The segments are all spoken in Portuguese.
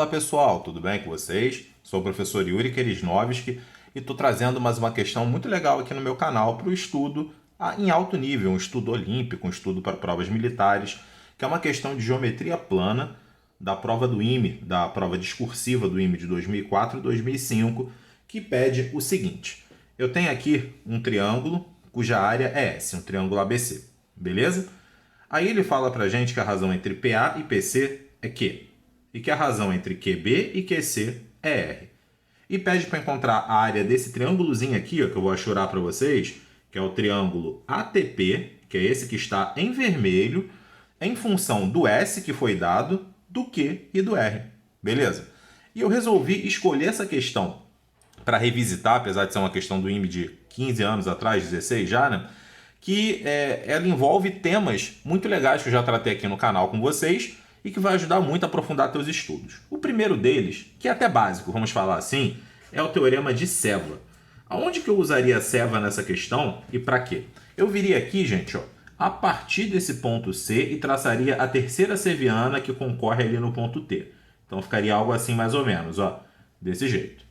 Fala pessoal, tudo bem com vocês? Sou o professor Yuri Kerisnovski e estou trazendo mais uma questão muito legal aqui no meu canal para o estudo em alto nível, um estudo olímpico, um estudo para provas militares, que é uma questão de geometria plana da prova do IME, da prova discursiva do IME de 2004 e 2005, que pede o seguinte. Eu tenho aqui um triângulo cuja área é S, um triângulo ABC, beleza? Aí ele fala para a gente que a razão entre PA e PC é Q, e que a razão entre QB e QC é R. E pede para encontrar a área desse triângulozinho aqui, ó, que eu vou achurar para vocês, que é o triângulo ATP, que é esse que está em vermelho, em função do S que foi dado, do Q e do R. Beleza? E eu resolvi escolher essa questão para revisitar, apesar de ser uma questão do IME de 15 anos atrás, 16 já, né? Que ela envolve temas muito legais que eu já tratei aqui no canal com vocês e que vai ajudar muito a aprofundar teus estudos. O primeiro deles, que é até básico, vamos falar assim, é o teorema de Ceva. Aonde que eu usaria Ceva nessa questão e para quê? Eu viria aqui, gente, ó, a partir desse ponto C e traçaria a terceira seviana que concorre ali no ponto T. Então ficaria algo assim mais ou menos, ó, desse jeito.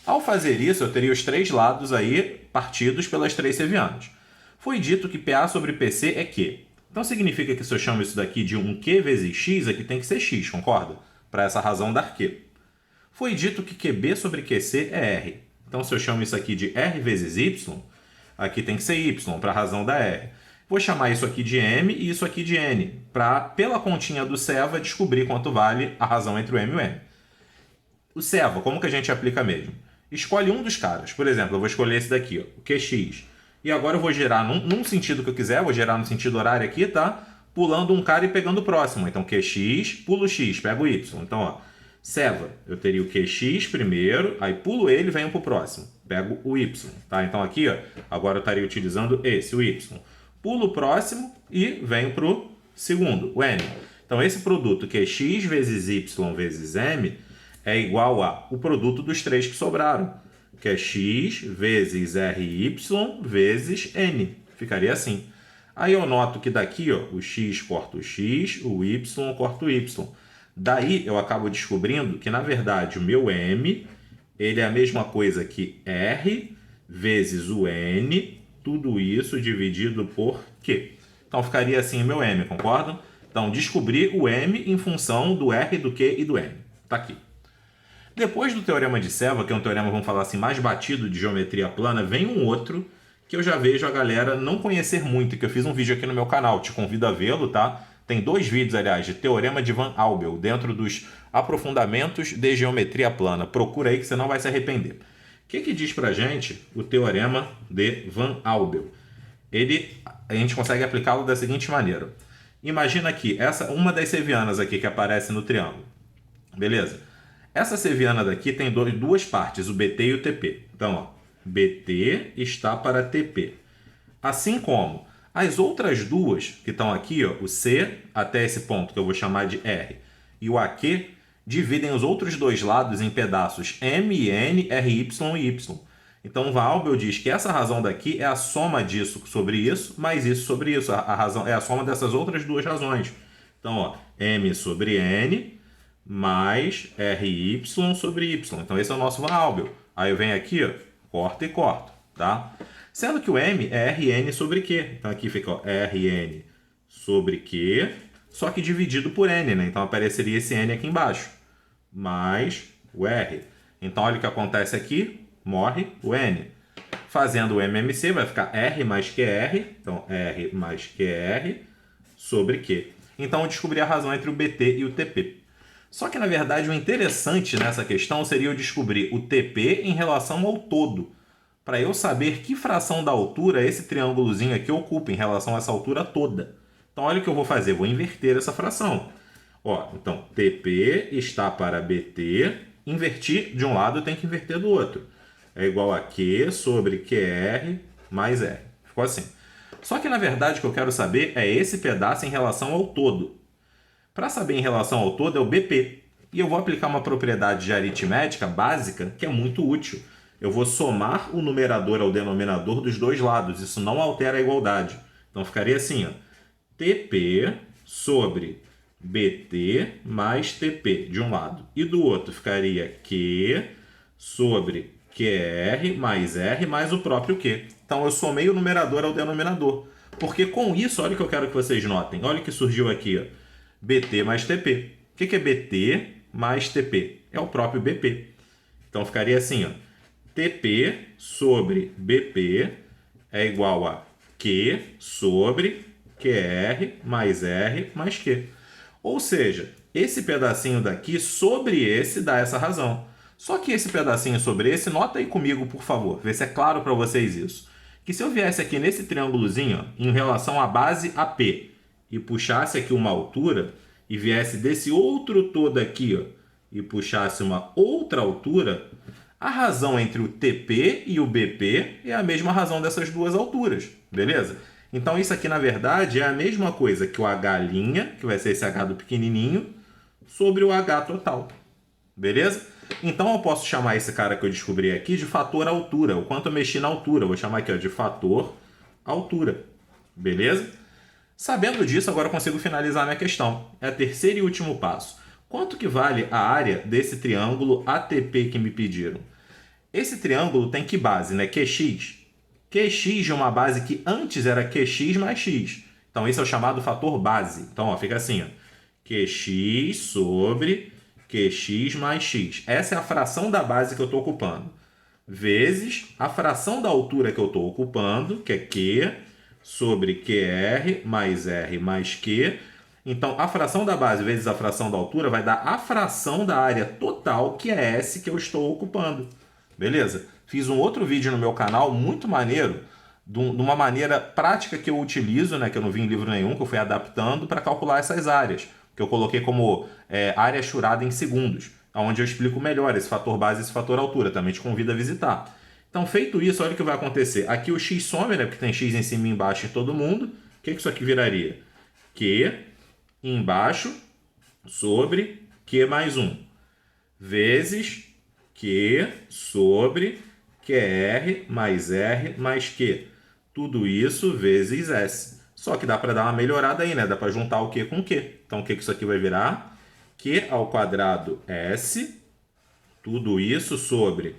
Ao fazer isso, eu teria os três lados aí partidos pelas três sevianas. Foi dito que PA sobre PC é Q. Então significa que se eu chamo isso daqui de um Q vezes X, aqui tem que ser X, concorda? Para essa razão dar Q. Foi dito que QB sobre QC é R. Então se eu chamo isso aqui de R vezes Y, aqui tem que ser Y, para a razão da R. Vou chamar isso aqui de M e isso aqui de N, para, pela continha do Ceva, descobrir quanto vale a razão entre o M e o N. O Ceva, como que a gente aplica mesmo? Escolhe um dos caras. Por exemplo, eu vou escolher esse daqui, ó, o QX. E agora eu vou gerar num sentido que eu quiser, vou gerar no sentido horário aqui, tá? Pulando um cara e pegando o próximo. Então, QX, pulo o X, pego o Y. Então, ó, Ceva, eu teria o QX primeiro, aí pulo ele e venho pro próximo. Pego o Y, tá? Então, aqui, ó, agora eu estaria utilizando esse, o Y. Pulo o próximo e venho pro segundo, o N. Então, esse produto QX vezes Y vezes M é igual a o produto dos três que sobraram, que é x vezes ry vezes n. Ficaria assim. Aí eu noto que daqui, ó, o x corta o x, o y corta o y. Daí eu acabo descobrindo que, na verdade, o meu m ele é a mesma coisa que r vezes o n, tudo isso dividido por q. Então ficaria assim o meu m, concordam? Então descobri o m em função do r, do q e do n. Tá aqui. Depois do teorema de Ceva, que é um teorema, vamos falar assim, mais batido de geometria plana, vem um outro que eu já vejo a galera não conhecer muito, que eu fiz um vídeo aqui no meu canal, te convido a vê-lo, tá? Tem 2 vídeos, aliás, de teorema de Van Albel, dentro dos aprofundamentos de geometria plana. Procura aí que você não vai se arrepender. O que diz pra gente o teorema de Van Albel? A gente consegue aplicá-lo da seguinte maneira. Imagina aqui, uma das sevianas aqui que aparece no triângulo. Beleza? Essa seviana daqui tem duas partes, o BT e o TP. Então, ó, BT está para TP. Assim como as outras duas que estão aqui, ó, o C até esse ponto, que eu vou chamar de R, e o AQ, dividem os outros dois lados em pedaços M e N, RY e Y. Então, o Van Albel diz que essa razão daqui é a soma disso sobre isso, mais isso sobre isso. A razão é a soma dessas outras duas razões. Então, ó, M sobre N mais RY sobre Y. Então, esse é o nosso Van Albel. Aí eu venho aqui, ó, corto e corto, tá? Sendo que o M é Rn sobre Q. Então, aqui fica ó, Rn sobre Q, só que dividido por N, né? Então, apareceria esse N aqui embaixo, mais o R. Então, olha o que acontece aqui, morre o N. Fazendo o MMC, vai ficar R mais QR, então R mais QR sobre Q. Então, eu descobri a razão entre o BT e o TP. Só que, na verdade, o interessante nessa questão seria eu descobrir o TP em relação ao todo, para eu saber que fração da altura esse triângulozinho aqui ocupa em relação a essa altura toda. Então, olha o que eu vou fazer, vou inverter essa fração. Ó, então, TP está para BT, invertir de um lado, eu tenho que inverter do outro. É igual a Q sobre QR mais R. Ficou assim. Só que, na verdade, o que eu quero saber é esse pedaço em relação ao todo. Para saber em relação ao todo é o BP. E eu vou aplicar uma propriedade de aritmética básica que é muito útil. Eu vou somar o numerador ao denominador dos dois lados. Isso não altera a igualdade. Então ficaria assim, ó, TP sobre BT mais TP de um lado. E do outro ficaria Q sobre QR mais R mais o próprio Q. Então eu somei o numerador ao denominador. Porque com isso, olha o que eu quero que vocês notem. Olha o que surgiu aqui, ó. BT mais TP. O que é BT mais TP? É o próprio BP. Então ficaria assim, ó. TP sobre BP é igual a Q sobre QR mais R mais Q. Ou seja, esse pedacinho daqui sobre esse dá essa razão. Só que esse pedacinho sobre esse, nota aí comigo, por favor, vê se é claro para vocês isso. Que se eu viesse aqui nesse triângulozinho, ó, em relação à base AP, e puxasse aqui uma altura, e viesse desse outro todo aqui, ó, e puxasse uma outra altura, a razão entre o TP e o BP é a mesma razão dessas duas alturas, beleza? Então isso aqui, na verdade, é a mesma coisa que o H', que vai ser esse H do pequenininho, sobre o H total, beleza? Então eu posso chamar esse cara que eu descobri aqui de fator altura, o quanto eu mexi na altura. Eu vou chamar aqui, ó, de fator altura, beleza? Sabendo disso, agora eu consigo finalizar a minha questão. É o terceiro e último passo. Quanto que vale a área desse triângulo ATP que me pediram? Esse triângulo tem que base, né? QX. QX de uma base que antes era QX mais X. Então esse é o chamado fator base. Então ó, fica assim, ó. QX sobre QX mais X. Essa é a fração da base que eu estou ocupando. Vezes a fração da altura que eu estou ocupando, que é Q, sobre QR mais R mais Q. Então, a fração da base vezes a fração da altura vai dar a fração da área total, que é S que eu estou ocupando. Beleza? Fiz um outro vídeo no meu canal, muito maneiro, de uma maneira prática que eu utilizo, né, que eu não vi em livro nenhum, que eu fui adaptando para calcular essas áreas, que eu coloquei como área churada em segundos, onde eu explico melhor esse fator base e esse fator altura. Também te convido a visitar. Então, feito isso, olha o que vai acontecer. Aqui o x some, né, porque tem x em cima e embaixo em todo mundo. O que isso aqui viraria? Q embaixo sobre Q mais 1, vezes Q sobre QR mais R mais Q. Tudo isso vezes S. Só que dá para dar uma melhorada aí, né? Dá para juntar o Q com o Q. Então, o que isso aqui vai virar? Q ao quadrado S, tudo isso sobre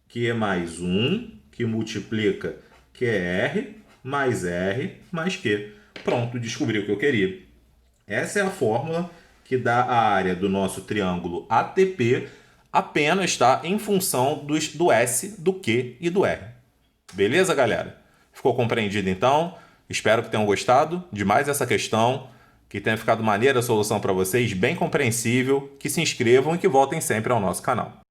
Q mais 1, que multiplica QR mais R mais Q. Pronto, descobri o que eu queria. Essa é a fórmula que dá a área do nosso triângulo ATP apenas, tá, em função do S, do Q e do R. Beleza, galera? Ficou compreendido, então? Espero que tenham gostado de mais essa questão, que tenha ficado maneira a solução para vocês, bem compreensível, que se inscrevam e que voltem sempre ao nosso canal.